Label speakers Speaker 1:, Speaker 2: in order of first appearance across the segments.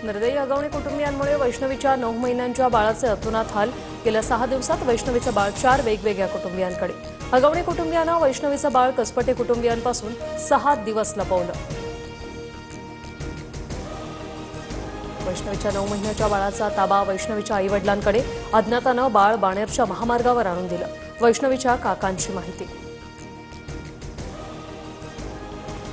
Speaker 1: निर्दयी अगवणे कुटुंबियांमुळे वैष्णवीच्या 9 महिन्यांच्या बाळाचे अतोनात हाल। गेल्या 6 दिवसात वैष्णवीचं बाळ 4 वेगवेगळ्या कुटुंबियांकडे। अगवणे कुटुंबियांना वैष्णवीचं बाळ कसपटे कुटुंबियांपासून 6 दिवस लपवलं। वैष्णवीच्या 9 महिन्याच्या बाळाचा ताबा वैष्णवीच्या आईवडिलांकडे। अज्ञातानं बाळ बाणेरच्या महामार्गावर आणून दिलं। वैष्णवीच्या काकांची माहिती।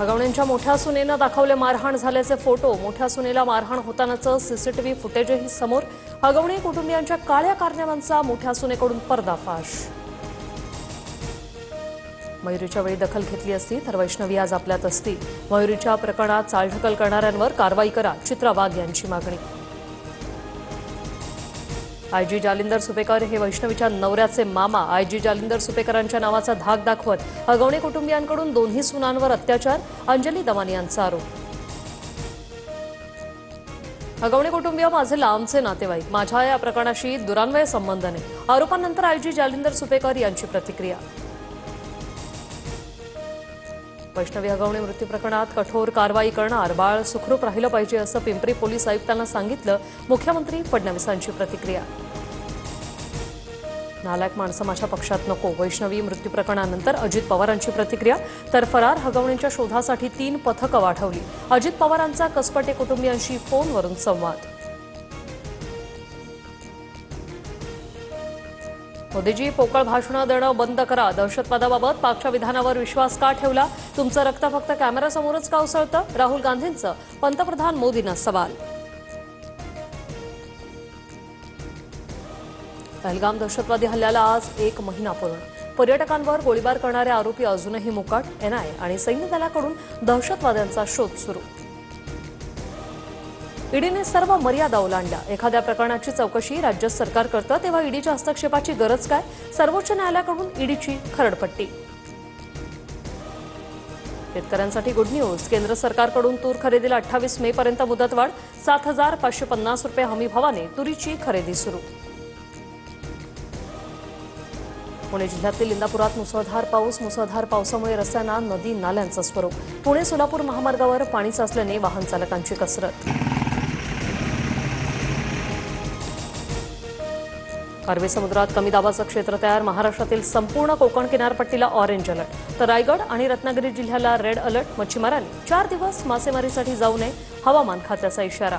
Speaker 1: अगवणेंच्या मोठ्या सुनेनं दाखवले मारहाण झाल्याचे फोटो। मोठ्या सुनेला मारहाण होतानाचं सीसीटीव्ही फुटेजही समोर। अगवणे कुटुंबियांच्या काळ्या कारनाम्यांचा मोठ्या सुनेकडून पर्दाफाश। मयुरीच्या वेळी दखल घेतली असती तर वैष्णवी आज आपल्यात असती। मयुरीच्या प्रकरणात चालढकल करणाऱ्यांवर कारवाई करा, चित्रा वाघ यांची मागणी। आयजी जालिंदर सुपेकर हे वैष्णवीच्या नवऱ्याचे मामा। आयजी जालिंदर सुपेकरांच्या नावाचा धाक दाखवत अगवणे कुटुंबियांकडून दोन्ही सुनांवर अत्याचार। अंजली दमानी यांचा आरोप। अगवणे कुटुंबीय माझे लांबचे नातेवाईक, माझ्या या प्रकरणाशी दुरान्वय संबंध नाही। आरोपानंतर आयजी जालिंदर सुपेकर यांची प्रतिक्रिया। वैष्णवी अगवणे मृत्यू प्रकरणात कठोर कारवाई करणार, बाळ सुखरूप राहिलं पाहिजे असं पिंपरी पोलीस आयुक्तांना सांगितलं। मुख्यमंत्री फडणवीसांची प्रतिक्रिया। नालायक माणसं माझ्या पक्षात नको, वैष्णवी मृत्यू प्रकरणानंतर अजित पवारांची प्रतिक्रिया। तर फरार अगवणेंच्या शोधासाठी 3 पथकं वाढवली। अजित पवारांचा कसपटे कुटुंबियांशी फोनवरून संवाद। मोदीजी पोकळ भाषणं देणं बंद करा। दहशतवादाबाबत पाकच्या विधानावर विश्वास का ठेवला? तुमचं रक्त फक्त कॅमेऱ्यासमोरच का उसळतं? राहुल गांधींचं पंतप्रधान मोदींना सवाल। पहलगाम दहशतवादी हल्ल्याला आज 1 महिना पूर्ण। पर्यटकांवर गोळीबार करणारे आरोपी अजूनही मोकाट। एनआयए आणि सैन्य दलाकडून दहशतवाद्यांचा शोध सुरू। ईडीने सर्व मर्यादा ओलांडल्या। एखाद्या प्रकरणाची चौकशी राज्य सरकार करतं तेव्हा ईडीच्या हस्तक्षेपाची गरज काय? सर्वोच्च न्यायालयाकडून ईडीची खरडपट्टी। शेतकऱ्यांसाठी गुड न्यूज। केंद्र सरकारकडून तूर खरेदीला 28 मे पर्यंत मुदतवाढ। 7,550 रुपये हमी भावाने तुरीची खरेदी सुरू। पुणे जिल्ह्यातील इंदापुरात मुसळधार पाऊस। मुसळधार पावसामुळे रस्त्यांना नदी नाल्यांचं स्वरूप। पुणे सोलापूर महामार्गावर पाणी साचल्याने वाहन चालकांची कसरत। अरबी समुद्रात कमी दाबाचं क्षेत्र तयार। महाराष्ट्रातील संपूर्ण कोकण किनारपट्टीला ऑरेंज अलर्ट, तर रायगड आणि रत्नागिरी जिल्ह्याला रेड अलर्ट। मच्छीमारांनी 4 दिवस मासेमारीसाठी जाऊ नये, हवामान खात्याचा इशारा।